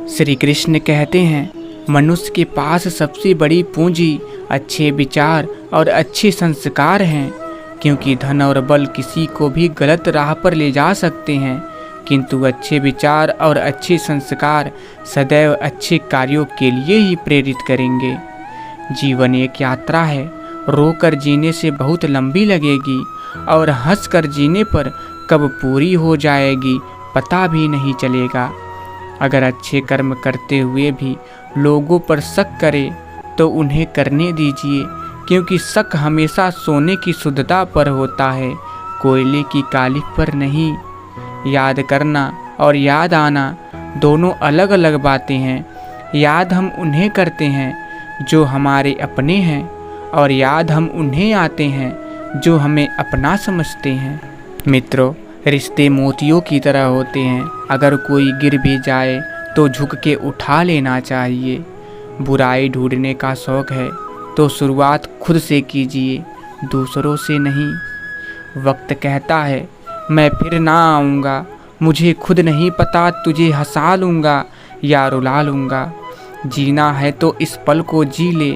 श्री कृष्ण कहते हैं, मनुष्य के पास सबसे बड़ी पूंजी अच्छे विचार और अच्छे संस्कार हैं, क्योंकि धन और बल किसी को भी गलत राह पर ले जा सकते हैं, किंतु अच्छे विचार और अच्छे संस्कार सदैव अच्छे कार्यों के लिए ही प्रेरित करेंगे। जीवन एक यात्रा है, रोकर जीने से बहुत लंबी लगेगी और हंसकर जीने पर कब पूरी हो जाएगी पता भी नहीं चलेगा। अगर अच्छे कर्म करते हुए भी लोगों पर शक करे तो उन्हें करने दीजिए, क्योंकि शक हमेशा सोने की शुद्धता पर होता है, कोयले की कालिख पर नहीं। याद करना और याद आना दोनों अलग अलग बातें हैं। याद हम उन्हें करते हैं जो हमारे अपने हैं, और याद हम उन्हें आते हैं जो हमें अपना समझते हैं। मित्रों, रिश्ते मोतियों की तरह होते हैं, अगर कोई गिर भी जाए तो झुक के उठा लेना चाहिए। बुराई ढूंढने का शौक है तो शुरुआत खुद से कीजिए, दूसरों से नहीं। वक्त कहता है मैं फिर ना आऊँगा, मुझे खुद नहीं पता तुझे हंसा लूँगा या रुला लूँगा। जीना है तो इस पल को जी ले,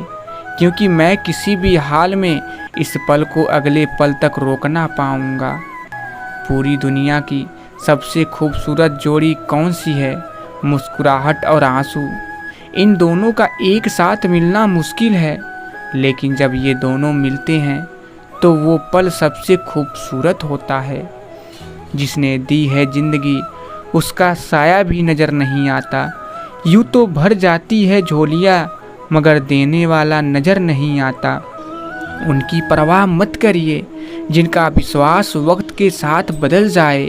क्योंकि मैं किसी भी हाल में इस पल को अगले पल तक रोक ना पाऊँगा। पूरी दुनिया की सबसे खूबसूरत जोड़ी कौन सी है? मुस्कुराहट और आंसू। इन दोनों का एक साथ मिलना मुश्किल है, लेकिन जब ये दोनों मिलते हैं तो वो पल सबसे खूबसूरत होता है। जिसने दी है जिंदगी उसका साया भी नज़र नहीं आता। यूँ तो भर जाती है झोलियाँ, मगर देने वाला नज़र नहीं आता। उनकी परवाह मत करिए जिनका विश्वास वक्त के साथ बदल जाए,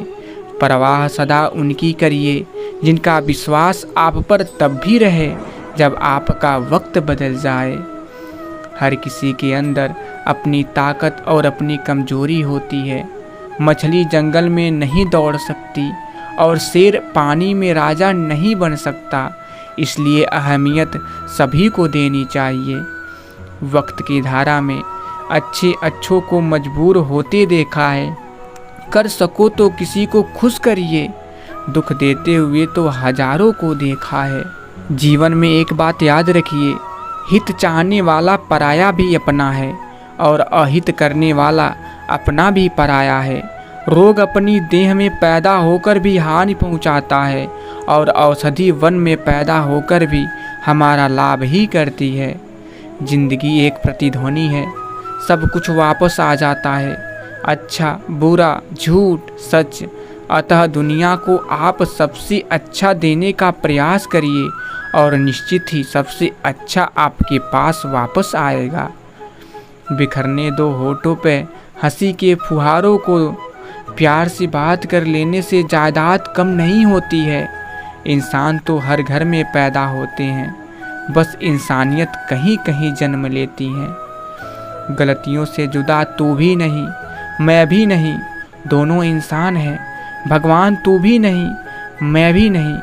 परवाह सदा उनकी करिए जिनका विश्वास आप पर तब भी रहे जब आपका वक्त बदल जाए। हर किसी के अंदर अपनी ताकत और अपनी कमजोरी होती है। मछली जंगल में नहीं दौड़ सकती और शेर पानी में राजा नहीं बन सकता, इसलिए अहमियत सभी को देनी चाहिए। वक्त की धारा में अच्छे अच्छों को मजबूर होते देखा है। कर सको तो किसी को खुश करिए, दुख देते हुए तो हजारों को देखा है। जीवन में एक बात याद रखिए, हित चाहने वाला पराया भी अपना है और अहित करने वाला अपना भी पराया है। रोग अपनी देह में पैदा होकर भी हानि पहुंचाता है और औषधि वन में पैदा होकर भी हमारा लाभ ही करती है। जिंदगी एक प्रतिध्वनि है, सब कुछ वापस आ जाता है, अच्छा बुरा झूठ सच। अतः दुनिया को आप सबसे अच्छा देने का प्रयास करिए और निश्चित ही सबसे अच्छा आपके पास वापस आएगा। बिखरने दो होठों पे हंसी के फुहारों को, प्यार से बात कर लेने से जायदाद कम नहीं होती है। इंसान तो हर घर में पैदा होते हैं, बस इंसानियत कहीं कहीं जन्म लेती है। गलतियों से जुदा तू भी नहीं, मैं भी नहीं, दोनों इंसान हैं। भगवान तू भी नहीं, मैं भी नहीं,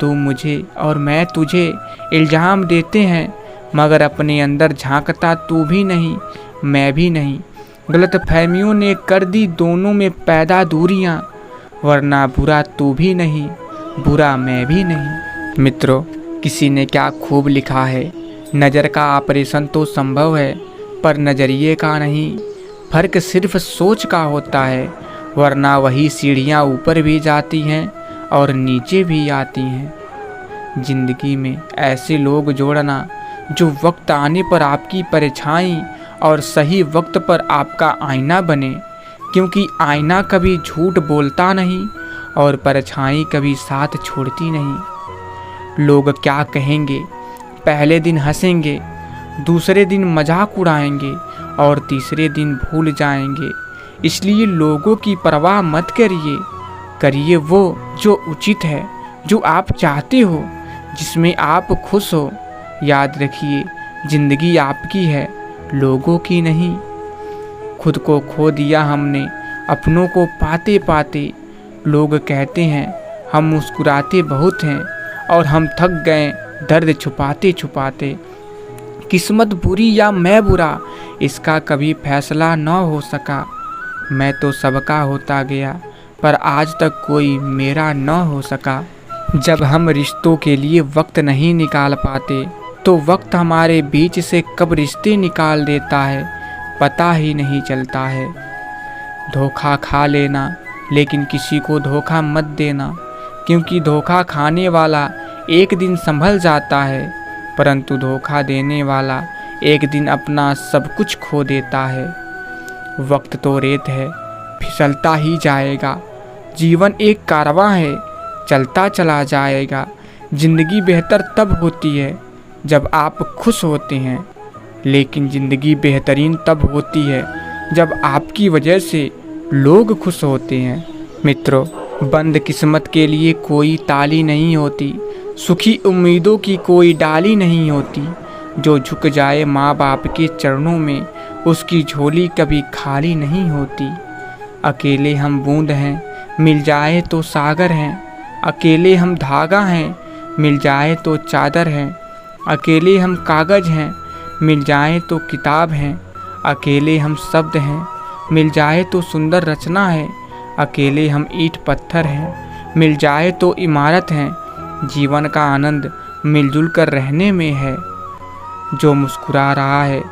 तू मुझे और मैं तुझे इल्ज़ाम देते हैं, मगर अपने अंदर झांकता तू भी नहीं, मैं भी नहीं। गलतफहमियों ने कर दी दोनों में पैदा दूरियां, वरना बुरा तू भी नहीं, बुरा मैं भी नहीं। मित्रों, किसी ने क्या खूब लिखा है, नज़र का ऑपरेशन तो संभव है पर नज़रिए का नहीं। फ़र्क सिर्फ सोच का होता है, वरना वही सीढ़ियाँ ऊपर भी जाती हैं और नीचे भी आती हैं। ज़िंदगी में ऐसे लोग जोड़ना जो वक्त आने पर आपकी परछाई और सही वक्त पर आपका आईना बने, क्योंकि आईना कभी झूठ बोलता नहीं और परछाई कभी साथ छोड़ती नहीं। लोग क्या कहेंगे, पहले दिन हंसेंगे, दूसरे दिन मजाक उड़ाएंगे और तीसरे दिन भूल जाएंगे। इसलिए लोगों की परवाह मत करिए, करिए वो जो उचित है, जो आप चाहते हो, जिसमें आप खुश हो। याद रखिए, जिंदगी आपकी है, लोगों की नहीं। खुद को खो दिया हमने अपनों को पाते पाते। लोग कहते हैं हम मुस्कुराते बहुत हैं और हम थक गए दर्द छुपाते छुपाते। किस्मत बुरी या मैं बुरा, इसका कभी फैसला न हो सका। मैं तो सबका होता गया, पर आज तक कोई मेरा न हो सका। जब हम रिश्तों के लिए वक्त नहीं निकाल पाते तो वक्त हमारे बीच से कब रिश्ते निकाल देता है पता ही नहीं चलता है। धोखा खा लेना, लेकिन किसी को धोखा मत देना, क्योंकि धोखा खाने वाला एक दिन संभल जाता है, परंतु धोखा देने वाला एक दिन अपना सब कुछ खो देता है। वक्त तो रेत है, फिसलता ही जाएगा। जीवन एक कारवां है, चलता चला जाएगा। ज़िंदगी बेहतर तब होती है जब आप खुश होते हैं, लेकिन ज़िंदगी बेहतरीन तब होती है जब आपकी वजह से लोग खुश होते हैं। मित्रों, बंद किस्मत के लिए कोई ताली नहीं होती, सुखी उम्मीदों की कोई डाली नहीं होती। जो झुक जाए माँ बाप के चरणों में, उसकी झोली कभी खाली नहीं होती। अकेले हम बूंद हैं, मिल जाए तो सागर हैं। अकेले हम धागा हैं, मिल जाए तो चादर हैं। अकेले हम कागज़ हैं, मिल जाए तो किताब हैं। अकेले हम शब्द हैं, मिल जाए तो सुंदर रचना है। अकेले हम ईंट पत्थर हैं, मिल जाए तो इमारत हैं। जीवन का आनंद मिलजुल कर रहने में है। जो मुस्कुरा रहा है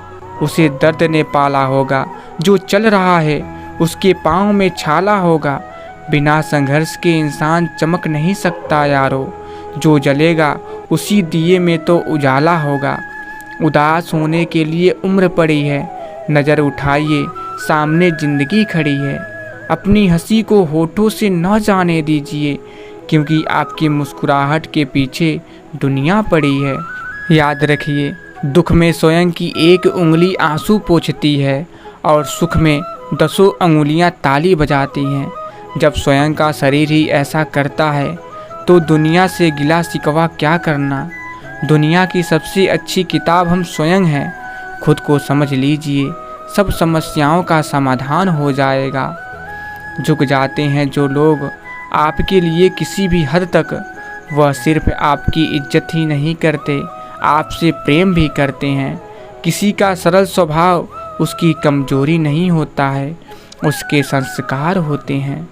उसे दर्द ने पाला होगा, जो चल रहा है उसके पाँव में छाला होगा। बिना संघर्ष के इंसान चमक नहीं सकता यारो, जो जलेगा उसी दिए में तो उजाला होगा। उदास होने के लिए उम्र पड़ी है, नज़र उठाइए सामने ज़िंदगी खड़ी है। अपनी हंसी को होठों से न जाने दीजिए, क्योंकि आपकी मुस्कुराहट के पीछे दुनिया पड़ी है। याद रखिए, दुख में स्वयं की एक उंगली आंसू पोंछती है और सुख में 10 अंगुलियां ताली बजाती हैं। जब स्वयं का शरीर ही ऐसा करता है तो दुनिया से गिला शिकवा क्या करना। दुनिया की सबसे अच्छी किताब हम स्वयं हैं। खुद को समझ लीजिए, सब समस्याओं का समाधान हो जाएगा। झुक जाते हैं जो लोग आपके लिए किसी भी हद तक, वह सिर्फ आपकी इज्जत ही नहीं करते, आपसे प्रेम भी करते हैं। किसी का सरल स्वभाव उसकी कमजोरी नहीं होता है, उसके संस्कार होते हैं।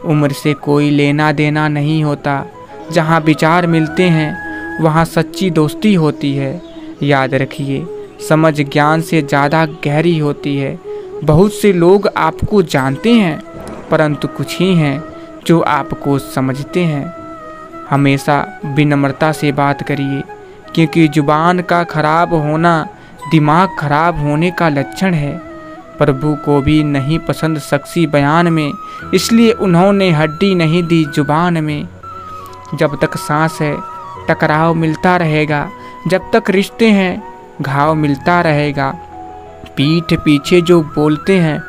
उम्र से कोई लेना देना नहीं होता, जहाँ विचार मिलते हैं वहाँ सच्ची दोस्ती होती है। याद रखिए, समझ ज्ञान से ज़्यादा गहरी होती है। बहुत से लोग आपको जानते हैं, परंतु कुछ ही हैं जो आपको समझते हैं। हमेशा विनम्रता से बात करिए, क्योंकि जुबान का खराब होना दिमाग खराब होने का लक्षण है। प्रभु को भी नहीं पसंद शख्सी बयान में, इसलिए उन्होंने हड्डी नहीं दी जुबान में। जब तक सांस है टकराव मिलता रहेगा, जब तक रिश्ते हैं घाव मिलता रहेगा। पीठ पीछे जो बोलते हैं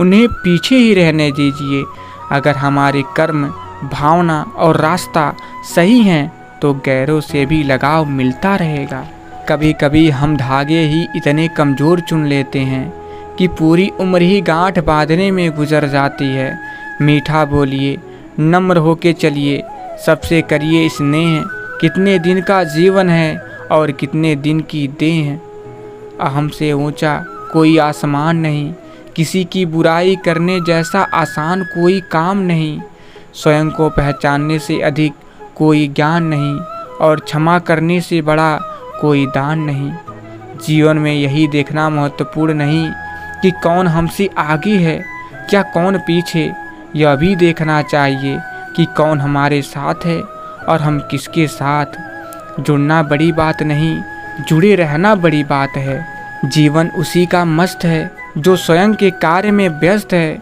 उन्हें पीछे ही रहने दीजिए। अगर हमारे कर्म, भावना और रास्ता सही हैं तो गैरों से भी लगाव मिलता रहेगा। कभी कभी हम धागे ही इतने कमज़ोर चुन लेते हैं कि पूरी उम्र ही गांठ बांधने में गुजर जाती है। मीठा बोलिए, नम्र होके चलिए, सबसे करिए स्नेह। कितने दिन का जीवन है और कितने दिन की देह है। अहम से ऊंचा कोई आसमान नहीं, किसी की बुराई करने जैसा आसान कोई काम नहीं। स्वयं को पहचानने से अधिक कोई ज्ञान नहीं, और क्षमा करने से बड़ा कोई दान नहीं। जीवन में यही देखना महत्वपूर्ण नहीं कि कौन हमसे आगे है, क्या कौन पीछे। यह भी देखना चाहिए कि कौन हमारे साथ है और हम किसके साथ। जुड़ना बड़ी बात नहीं, जुड़े रहना बड़ी बात है। जीवन उसी का मस्त है जो स्वयं के कार्य में व्यस्त है।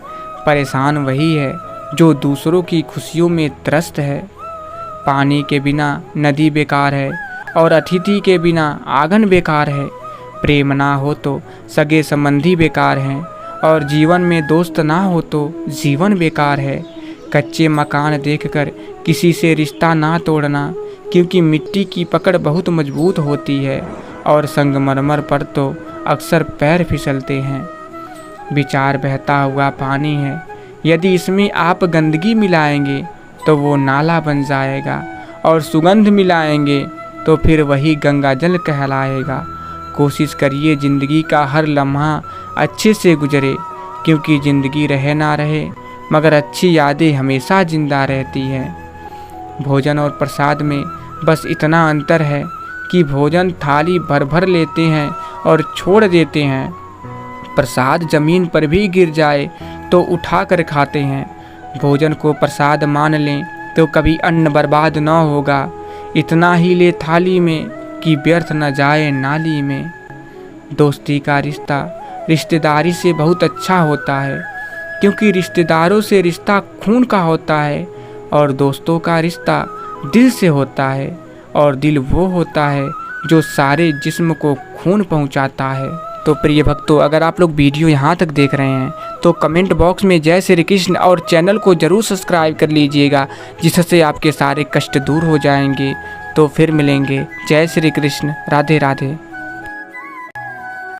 परेशान वही है जो दूसरों की खुशियों में त्रस्त है। पानी के बिना नदी बेकार है और अतिथि के बिना आंगन बेकार है। प्रेम ना हो तो सगे संबंधी बेकार हैं, और जीवन में दोस्त ना हो तो जीवन बेकार है। कच्चे मकान देखकर किसी से रिश्ता ना तोड़ना, क्योंकि मिट्टी की पकड़ बहुत मजबूत होती है और संगमरमर पर तो अक्सर पैर फिसलते हैं। विचार बहता हुआ पानी है, यदि इसमें आप गंदगी मिलाएंगे तो वो नाला बन जाएगा, और सुगंध मिलाएंगे तो फिर वही गंगा जल कहलाएगा। कोशिश करिए ज़िंदगी का हर लम्हा अच्छे से गुजरे, क्योंकि ज़िंदगी रहे ना रहे मगर अच्छी यादें हमेशा ज़िंदा रहती हैं। भोजन और प्रसाद में बस इतना अंतर है कि भोजन थाली भर भर लेते हैं और छोड़ देते हैं। प्रसाद जमीन पर भी गिर जाए तो उठा कर खाते हैं। भोजन को प्रसाद मान लें तो कभी अन्न बर्बाद न होगा। इतना ही ले थाली में कि व्यर्थ न जाए नाली में। दोस्ती का रिश्ता रिश्तेदारी से बहुत अच्छा होता है, क्योंकि रिश्तेदारों से रिश्ता खून का होता है और दोस्तों का रिश्ता दिल से होता है, और दिल वो होता है जो सारे जिस्म को खून पहुंचाता है। तो प्रिय भक्तों, अगर आप लोग वीडियो यहाँ तक देख रहे हैं तो कमेंट बॉक्स में जय श्री कृष्ण और चैनल को ज़रूर सब्सक्राइब कर लीजिएगा, जिससे आपके सारे कष्ट दूर हो जाएंगे। तो फिर मिलेंगे। जय श्री कृष्ण। राधे राधे।